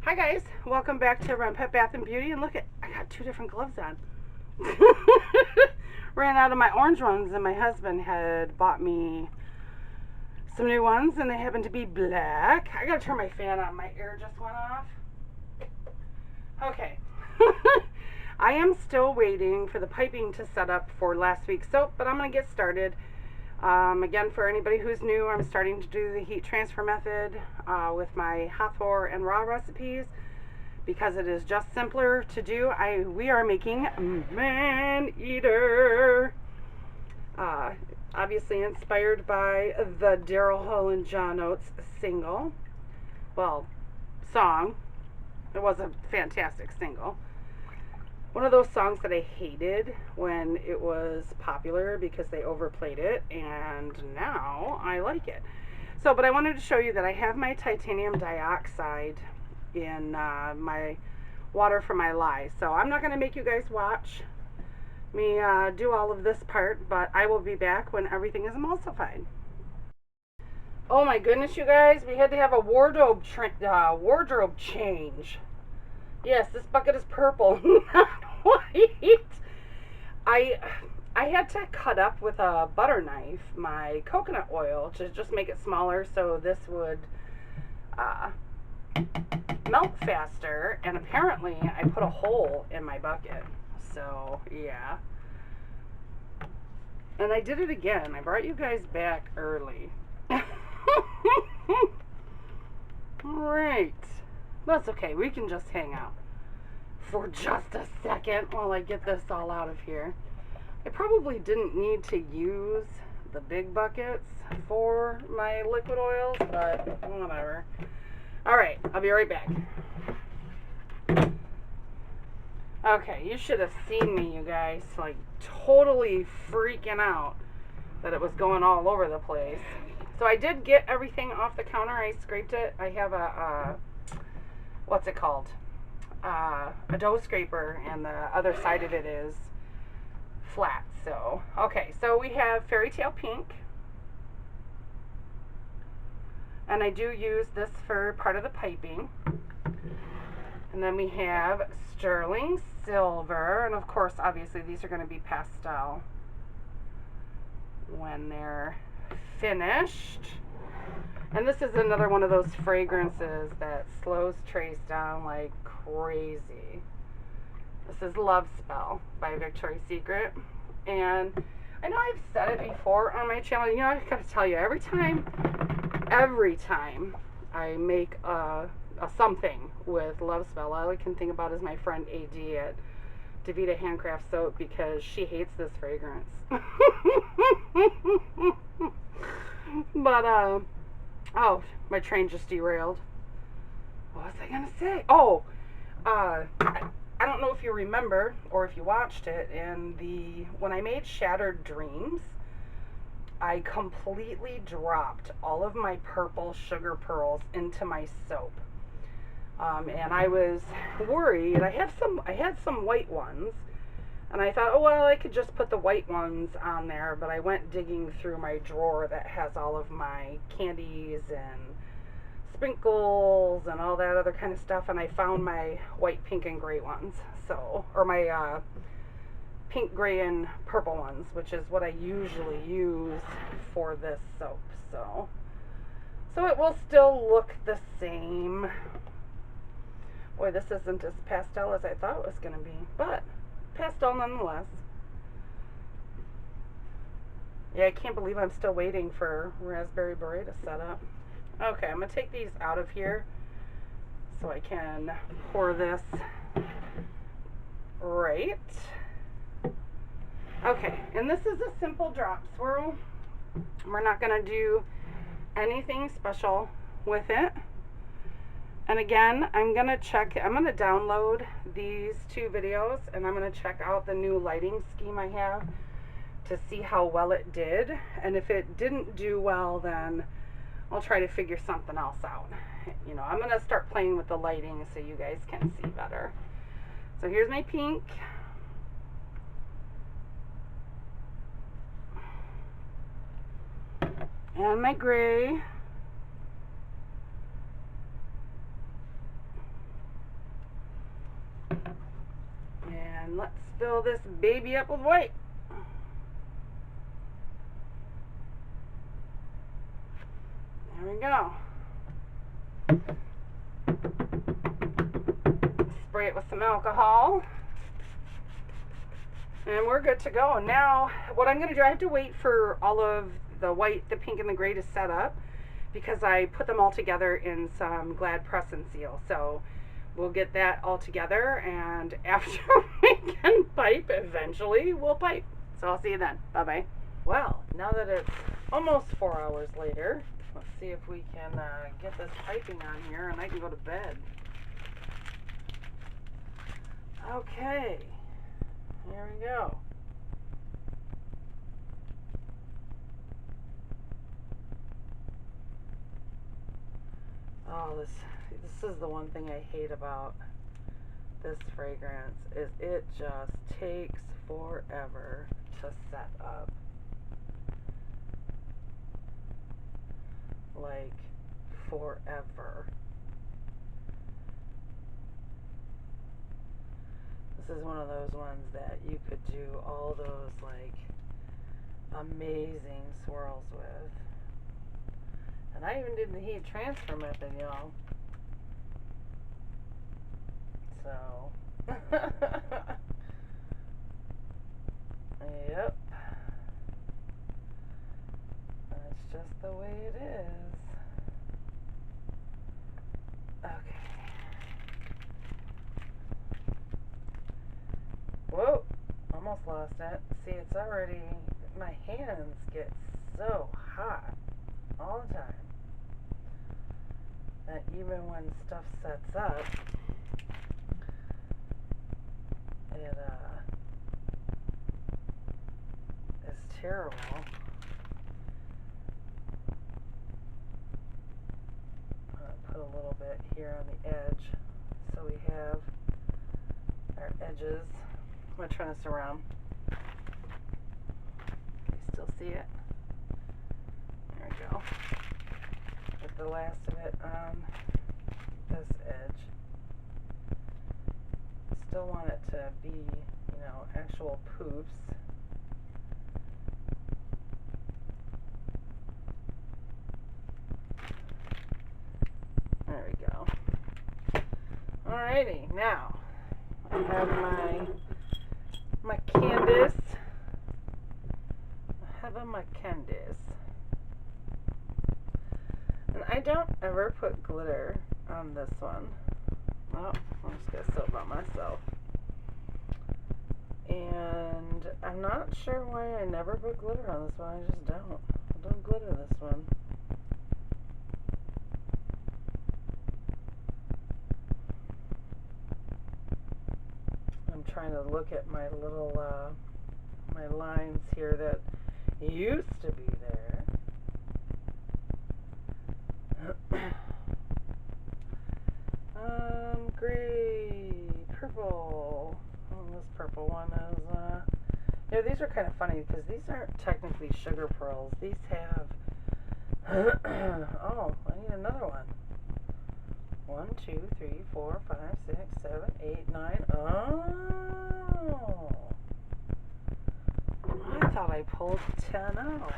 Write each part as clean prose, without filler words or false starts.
Hi guys, welcome back to Renpet Bath Beauty, and look at, I got two different gloves on. Ran out of my orange ones and my husband had bought me some new ones and they happen to be black. I gotta turn my fan on, my air just went off. Okay. I am still waiting for the piping to set up for last week's soap, but I'm gonna get started. Again, for anybody who's new, I'm starting to do the heat transfer method with my Hathor and raw recipes because it is just simpler to do. We are making Maneater, obviously inspired by the Darryl Hall John Oates single, well, song. It was a fantastic single. One of those songs that I hated when it was popular because they overplayed it, and now I like it. So, but I wanted to show you that I have my titanium dioxide in my water for my lye. So I'm not going to make you guys watch me do all of this part, but I will be back when everything is emulsified. Oh my goodness, you guys, we had to have a wardrobe change. Yes, this bucket is purple, not white. I had to cut up with a butter knife my coconut oil to just make it smaller so this would melt faster, and apparently I put a hole in my bucket. So, yeah. And I did it again. I brought you guys back early. Alright. That's okay, we can just hang out for just a second while I get this all out of here. I probably didn't need to use the big buckets for my liquid oils, but whatever. Alright, I'll be right back. Okay, you should have seen me, you guys, like totally freaking out that it was going all over the place. So I did get everything off the counter. I scraped it. I have a what's it called? A dough scraper, and the other side of it is flat. So, okay, so we have Fairy Tale Pink, and I do use this for part of the piping. And then we have Sterling Silver, and of course, obviously, these are going to be pastel when they're finished. And this is another one of those fragrances that slows trace down like crazy. This is Love Spell by Victoria's Secret. And I know I've said it before on my channel. You know, I gotta tell you, every time I make a something with Love Spell, all I can think about is my friend AD at Davita Handcraft Soap, because she hates this fragrance. But, oh, my train just derailed. What was I gonna say? Oh, I don't know if you remember or if you watched it, when I made Shattered Dreams, I completely dropped all of my purple sugar pearls into my soap. And I was worried. I had some white ones, and I thought, oh well, I could just put the white ones on there, but I went digging through my drawer that has all of my candies and sprinkles and all that other kind of stuff, and I found my white, pink, and gray ones. So, or my pink, gray, and purple ones, which is what I usually use for this soap. So it will still look the same. Boy, this isn't as pastel as I thought it was going to be, but pastel nonetheless. Yeah, I can't believe I'm still waiting for Raspberry Beret to set up. Okay, I'm going to take these out of here so I can pour this right. Okay, and this is a simple drop swirl. We're not going to do anything special with it. And again, I'm going to download these two videos, and I'm going to check out the new lighting scheme I have to see how well it did. And if it didn't do well, then I'll try to figure something else out. You know, I'm going to start playing with the lighting so you guys can see better. So here's my pink. And my gray. And let's fill this baby up with white. There we go. Spray it with some alcohol. And we're good to go. Now, what I'm going to do, I have to wait for all of the white, the pink, and the gray to set up because I put them all together in some Glad Press and Seal. So we'll get that all together, and after we can pipe, eventually we'll pipe. So I'll see you then. Bye-bye. Well, now that it's almost 4 hours later, let's see if we can get this piping on here and I can go to bed. Okay, here we go. Oh, this is the one thing I hate about this fragrance, is it just takes forever to set up. Like, forever. This is one of those ones that you could do all those, like, amazing swirls with. And I even did the heat transfer method, y'all. So, yep. That's just the way it is. Okay. Whoa, almost lost it. See, it's already, my hands get so hot all the time that even when stuff sets up, it is terrible. Put a little bit here on the edge so we have our edges. I'm going to turn this around. Can you still see it? There we go. Get the last of it on this edge. Still want it to be, you know, actual poofs. There we go. Alrighty, now I have my Candice. I have my Candice. And I don't ever put glitter on this one. Well, I'm just going to say about myself. And I'm not sure why I never put glitter on this one. I just don't. I don't glitter this one. I'm trying to look at my little, my lines here that used to be there. Gray, purple. Oh, this purple one is, yeah, these are kind of funny because these aren't technically sugar pearls. These have, oh, I need another one. 1, 2, 3, 4, 5, 6, 7, 8, 9. Oh, I thought I pulled 10 out.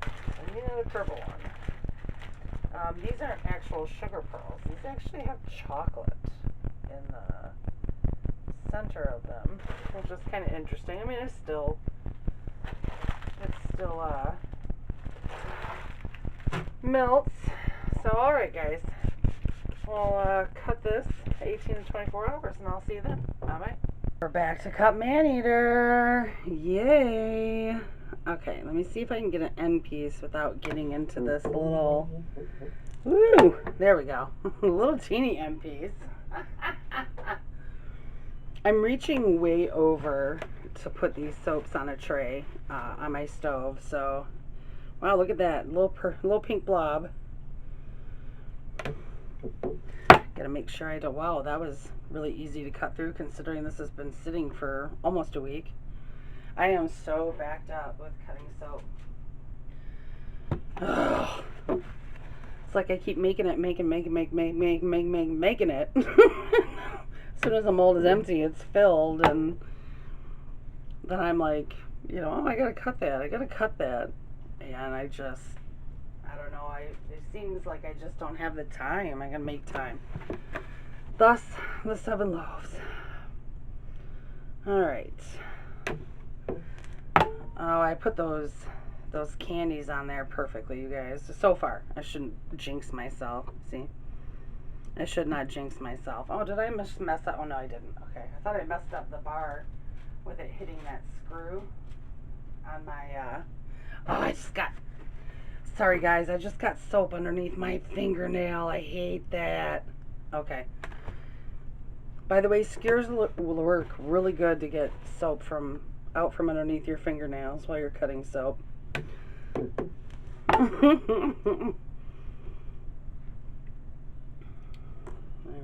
I need another purple one. These aren't actual sugar pearls. These actually have chocolate in the center of them, which is kind of interesting. I mean, it's still melts. So, all right, guys, we'll cut this 18 to 24 hours, and I'll see you then. Bye-bye. We're back to cut Maneater. Yay! Okay, let me see if I can get an end piece without getting into this little, ooh, there we go, a little teeny end piece. I'm reaching way over to put these soaps on a tray on my stove, so, wow, look at that, little pink blob. Gotta make sure I don't, wow, that was really easy to cut through considering this has been sitting for almost a week. I am so backed up with cutting soap. Ugh. It's like I keep making it, making it. soon as the mold is empty, it's filled, and then I'm like, you know, oh, I gotta cut that. And I don't know, it seems like I just don't have the time. I gotta make time. Thus, the 7 loaves. Alright. Oh, I put those candies on there perfectly, you guys. So far, I shouldn't jinx myself. See? I should not jinx myself. Oh, did I mess up? Oh, no, I didn't. Okay. I thought I messed up the bar with it hitting that screw on my, oh, sorry guys, I just got soap underneath my fingernail. I hate that. Okay. By the way, skewers will work really good to get soap out from underneath your fingernails while you're cutting soap. There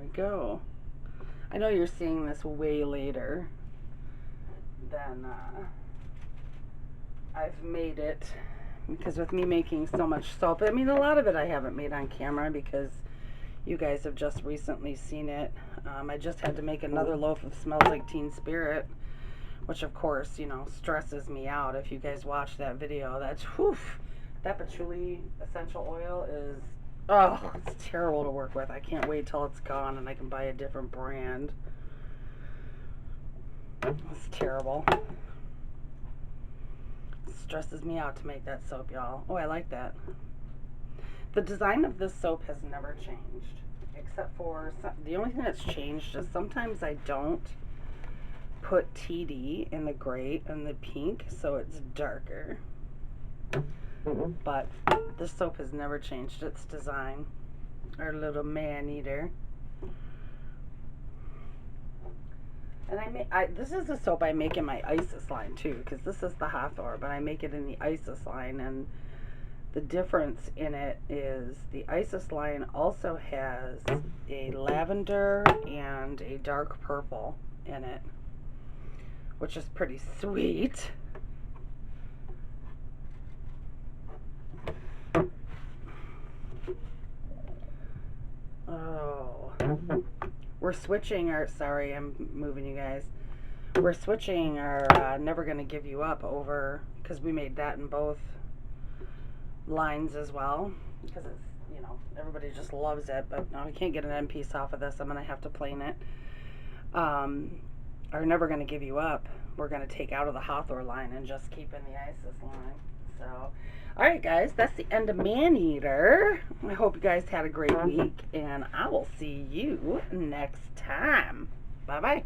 we go. I know you're seeing this way later than I've made it, because with me making so much soap, I mean, a lot of it I haven't made on camera because you guys have just recently seen it. I just had to make another loaf of Smells Like Teen Spirit, which of course, you know, stresses me out. If you guys watch that video, that's, whew, that patchouli essential oil is, oh, it's terrible to work with. I can't wait till it's gone and I can buy a different brand. It's terrible. It stresses me out to make that soap, y'all. Oh, I like that. The design of this soap has never changed, except for the only thing that's changed is sometimes I don't put TD in the gray and the pink, so it's darker. But this soap has never changed its design. Our little Maneater. And this is the soap I make in my Isis line too, because this is the Hawthorne, but I make it in the Isis line, and the difference in it is the Isis line also has a lavender and a dark purple in it, which is pretty sweet. Oh, we're switching our, sorry, I'm moving you guys. We're switching our Never Gonna Give You Up over, because we made that in both lines as well, because it's, you know, everybody just loves it, but no, I can't get an end piece off of this. I'm gonna have to plane it. Our Never Gonna Give You Up, we're gonna take out of the Hawthorne line and just keep in the Isis line. So, alright guys, that's the end of Maneater. I hope you guys had a great week, and I will see you next time. Bye bye.